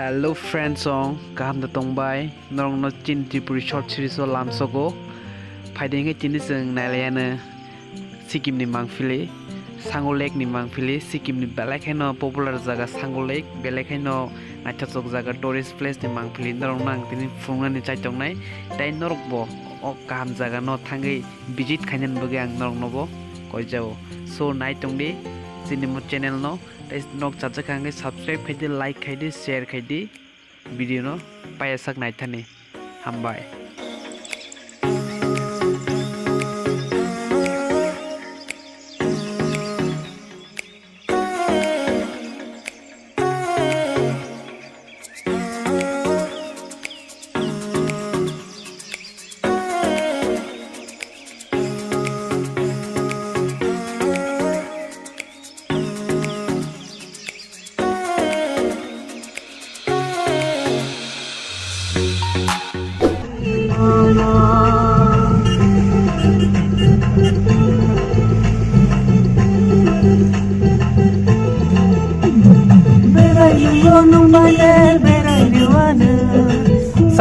Hello friends song kaham da tongbai norong no chin Tripuri short series o lam sogo phaideng e tin jeng naileyana Sikkim ni mangphili Sango Lake ni mangphili Sikkim ni belek haino popular jaga Sango Lake belek haino naithok jaga tourist place ni mangphili norong nang tini fungnani chaitongnai tai norok bo o kaham jaga no thangai visit khainan boge ang norong no bo koijao so naitongdi chini mo channel no nok chacha kangai subscribe khaidi like khaidi share khaidi video no payasak naithani hambai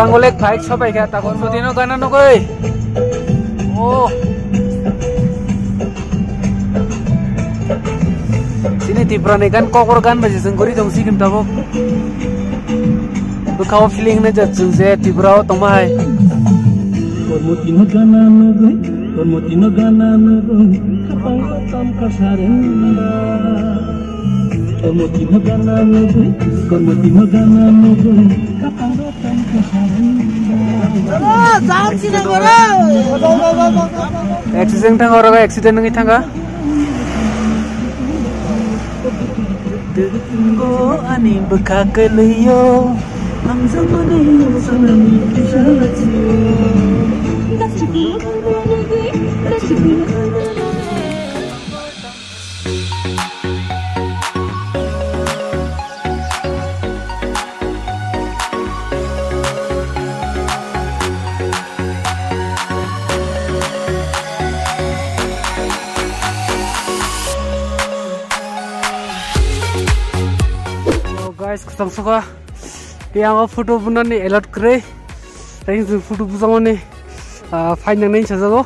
Sango Lake bike sabai kaya takon mudino gana no koi. Oh. Sini Tiprasa kan kokor kan baju sengkuri dong Sikkim tabo. Bekau feeling na jat sungse Tiprasa tomai. Kormutino gana no koi. Kapal tam kasarenda. Kormutino gana no koi. Kapal tam kasarenda. Accident thang orang accident ngi thanga. Tenggo ani bekakeliyo, langsung mani sanami kisahatiyo. Guys, kusang suka yang photo punan ni alert kere, tapi photo pusang ni fine yang ni saja lo,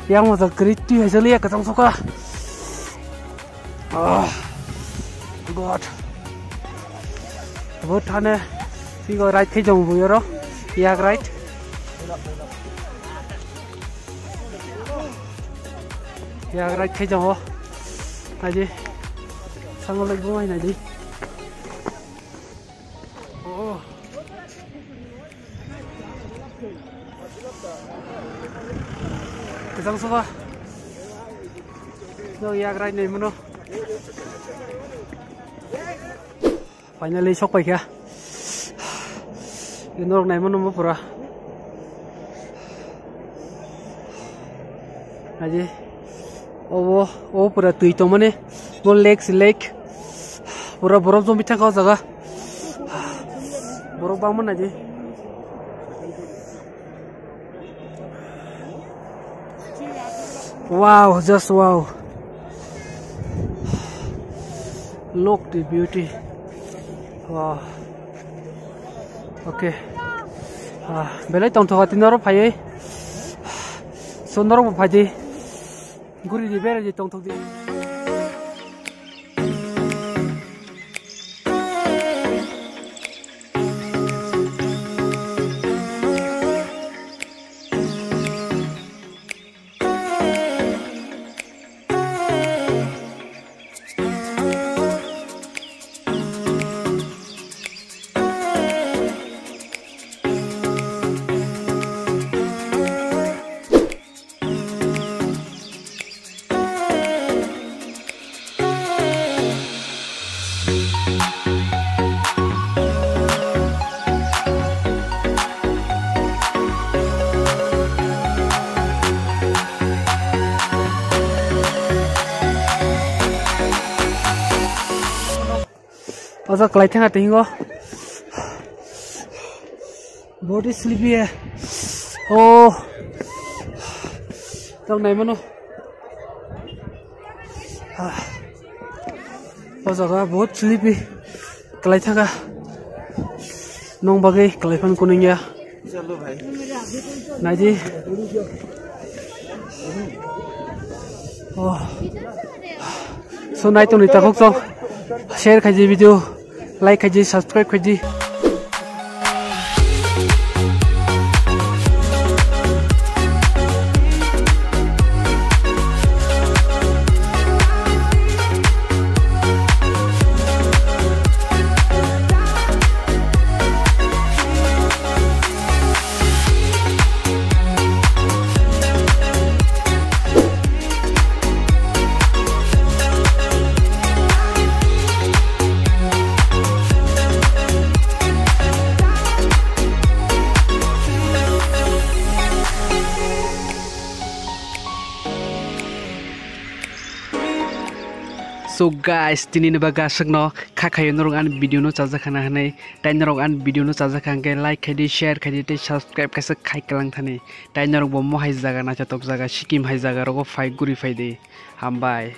yang macam kere tu hasil ya kusang suka, God, buat thane, tiga right ke jom buyaro, ya right, ya right ke jom, aje. Sango Lake buai naji. Oh. Kesang suka. No yak right ni mano. Finally sok pai kya. Inor nai mano mo pura. Naji. Oh pura tui to mane. Mo lake. Pura borok zombie thang kau jaga. Borok bang mana je? Wow, just wow. Look the beauty. Wow. Okay. Belai tong thoka tinaro phai. Sonoro phai di. Guri di bere di tong thok di. Asa kelai tengah tinggal. Body sleepy है. Oh, तब नहीं मनो. वो जगह बहुत sleepy kelai thanga nong bagai kelai pan kuning ya naji oh so nai to nita khok song share khaji video like khaji subscribe khaji So guys, tini ni baga sakno khakayo norong an video no chaja khana hanai tai norong an video no chaja khangke like khadi share khadi te subscribe kaisa khai kalang thani tai norong bo mo hai jaga na chatok jaga Sikkim hai jaga rogo phai guri phai de hambai